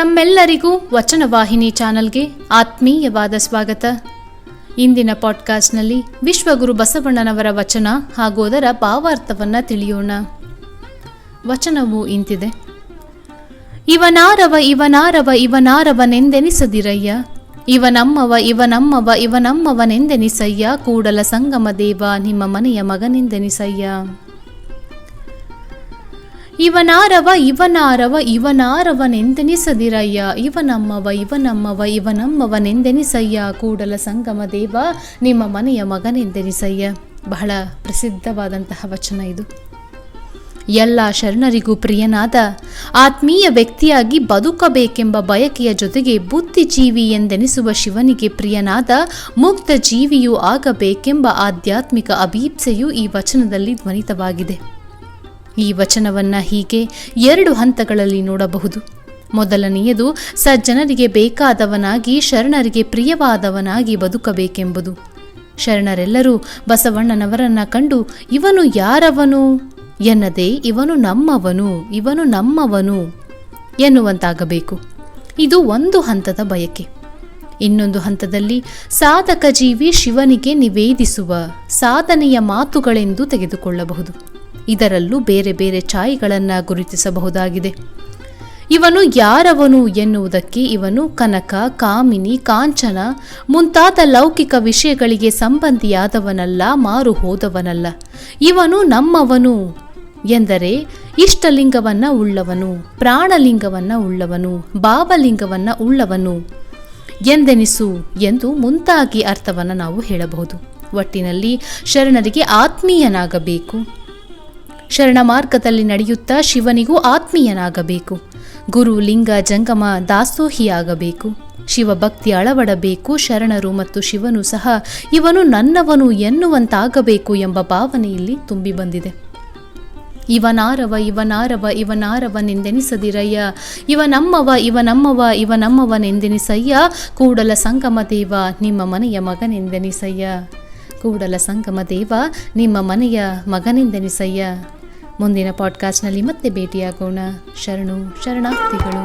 ತಮ್ಮೆಲ್ಲರಿಗೂ ವಚನವಾಹಿನಿ ಚಾನಲ್ಗೆ ಆತ್ಮೀಯವಾದ ಸ್ವಾಗತ. ಇಂದಿನ ಪಾಡ್ಕಾಸ್ಟ್ನಲ್ಲಿ ವಿಶ್ವಗುರು ಬಸವಣ್ಣನವರ ವಚನ ಹಾಗೂ ಅದರ ಭಾವಾರ್ಥವನ್ನು ತಿಳಿಯೋಣ. ವಚನವು ಇಂತಿದೆ: ಇವನಾರವ ಇವನಾರವ ಇವನಾರವನೆಂದೆನಿಸದಿರಯ್ಯ, ಇವನಮ್ಮವ ಇವನಮ್ಮವ ಇವನಮ್ಮವನೆಂದೆನಿಸಯ್ಯ, ಕೂಡಲ ಸಂಗಮ ದೇವ ನಿಮ್ಮ ಮನೆಯ ಮಗನೆಂದೆನಿಸಯ್ಯ. ಇವನಾರವ ಇವನಾರವ ಇವನಾರವನೆಂದೆನಿಸದಿರಯ್ಯ, ಇವನಮ್ಮವ ಇವನಮ್ಮವ ಇವನಮ್ಮವನೆಂದೆನಿಸಯ್ಯ, ಕೂಡಲ ಸಂಗಮ ದೇವ ನಿಮ್ಮ ಮನೆಯ ಮಗನೆಂದೆನಿಸಯ್ಯ. ಬಹಳ ಪ್ರಸಿದ್ಧವಾದಂತಹ ವಚನ ಇದು. ಎಲ್ಲ ಶರಣರಿಗೂ ಪ್ರಿಯನಾದ ಆತ್ಮೀಯ ವ್ಯಕ್ತಿಯಾಗಿ ಬದುಕಬೇಕೆಂಬ ಬಯಕೆಯ ಜೊತೆಗೆ ಬುದ್ಧಿಜೀವಿ ಎಂದೆನಿಸುವ ಶಿವನಿಗೆ ಪ್ರಿಯನಾದ ಮುಕ್ತ ಜೀವಿಯೂ ಆಗಬೇಕೆಂಬ ಆಧ್ಯಾತ್ಮಿಕ ಅಭೀಪ್ಸೆಯು ಈ ವಚನದಲ್ಲಿ ಧ್ವನಿತವಾಗಿದೆ. ಈ ವಚನವನ್ನು ಹೀಗೆ 2 ಹಂತಗಳಲ್ಲಿ ನೋಡಬಹುದು. ಮೊದಲನೆಯದು ಸಜ್ಜನರಿಗೆ ಬೇಕಾದವನಾಗಿ ಶರಣರಿಗೆ ಪ್ರಿಯವಾದವನಾಗಿ ಬದುಕಬೇಕೆಂಬುದು. ಶರಣರೆಲ್ಲರೂ ಬಸವಣ್ಣನವರನ್ನ ಕಂಡು ಇವನು ಯಾರವನು ಎನ್ನದೇ ಇವನು ನಮ್ಮವನು ಎನ್ನುವಂತಾಗಬೇಕು. ಇದು ಒಂದು ಹಂತದ ಬಯಕೆ. ಇನ್ನೊಂದು ಹಂತದಲ್ಲಿ ಸಾಧಕ ಜೀವಿ ಶಿವನಿಗೆ ನಿವೇದಿಸುವ ಸಾಧನೆಯ ಮಾತುಗಳೆಂದು ತೆಗೆದುಕೊಳ್ಳಬಹುದು. ಇದರಲ್ಲೂ ಬೇರೆ ಬೇರೆ ಛಾಯೆಗಳನ್ನು ಗುರುತಿಸಬಹುದಾಗಿದೆ. ಇವನು ಯಾರವನು ಎನ್ನುವುದಕ್ಕೆ ಇವನು ಕನಕ, ಕಾಮಿನಿ, ಕಾಂಚನ ಮುಂತಾದ ಲೌಕಿಕ ವಿಷಯಗಳಿಗೆ ಸಂಬಂಧಿಯಾದವನಲ್ಲ, ಮಾರು ಹೋದವನಲ್ಲ. ಇವನು ನಮ್ಮವನು ಎಂದರೆ ಇಷ್ಟಲಿಂಗವನ್ನು ಉಳ್ಳವನು, ಪ್ರಾಣಲಿಂಗವನ್ನು ಉಳ್ಳವನು, ಭಾವಲಿಂಗವನ್ನು ಉಳ್ಳವನು ಎಂದೆನಿಸು ಎಂದು ಮುಂತಾಗಿ ಅರ್ಥವನ್ನು ನಾವು ಹೇಳಬಹುದು. ಒಟ್ಟಿನಲ್ಲಿ ಶರಣರಿಗೆ ಆತ್ಮೀಯನಾಗಬೇಕು. ಶರಣ ಮಾರ್ಗದಲ್ಲಿ ನಡೆಯುತ್ತಾ ಶಿವನಿಗೂ ಆತ್ಮೀಯನಾಗಬೇಕು. ಗುರು ಲಿಂಗ ಜಂಗಮ ದಾಸೋಹಿಯಾಗಬೇಕು. ಶಿವಭಕ್ತಿ ಅಳವಡಬೇಕು. ಶರಣರು ಮತ್ತು ಶಿವನು ಸಹ ಇವನು ನನ್ನವನು ಎನ್ನುವಂತಾಗಬೇಕು ಎಂಬ ಭಾವನೆ ಇಲ್ಲಿ ತುಂಬಿ ಬಂದಿದೆ. ಇವನಾರವ ಇವನಾರವ ಇವನಾರವನೆಂದೆನಿಸದಿರಯ್ಯ, ಇವನಮ್ಮವ ಇವನಮ್ಮವ ಇವನಮ್ಮವನೆಂದೆನಿಸಯ್ಯ, ಕೂಡಲ ಸಂಗಮ ದೇವ ನಿಮ್ಮ ಮನೆಯ ಮಗನೆಂದೆನಿಸಯ್ಯ. ಕೂಡಲ ಸಂಗಮ ದೇವ ನಿಮ್ಮ ಮನೆಯ ಮಗನೆಂದೆನಿಸಯ್ಯ. ಮುಂದಿನ ಪಾಡ್ಕಾಸ್ಟ್ನಲ್ಲಿ ಮತ್ತೆ ಭೇಟಿಯಾಗೋಣ. ಶರಣು ಶರಣಾರ್ಥಿಗಳು.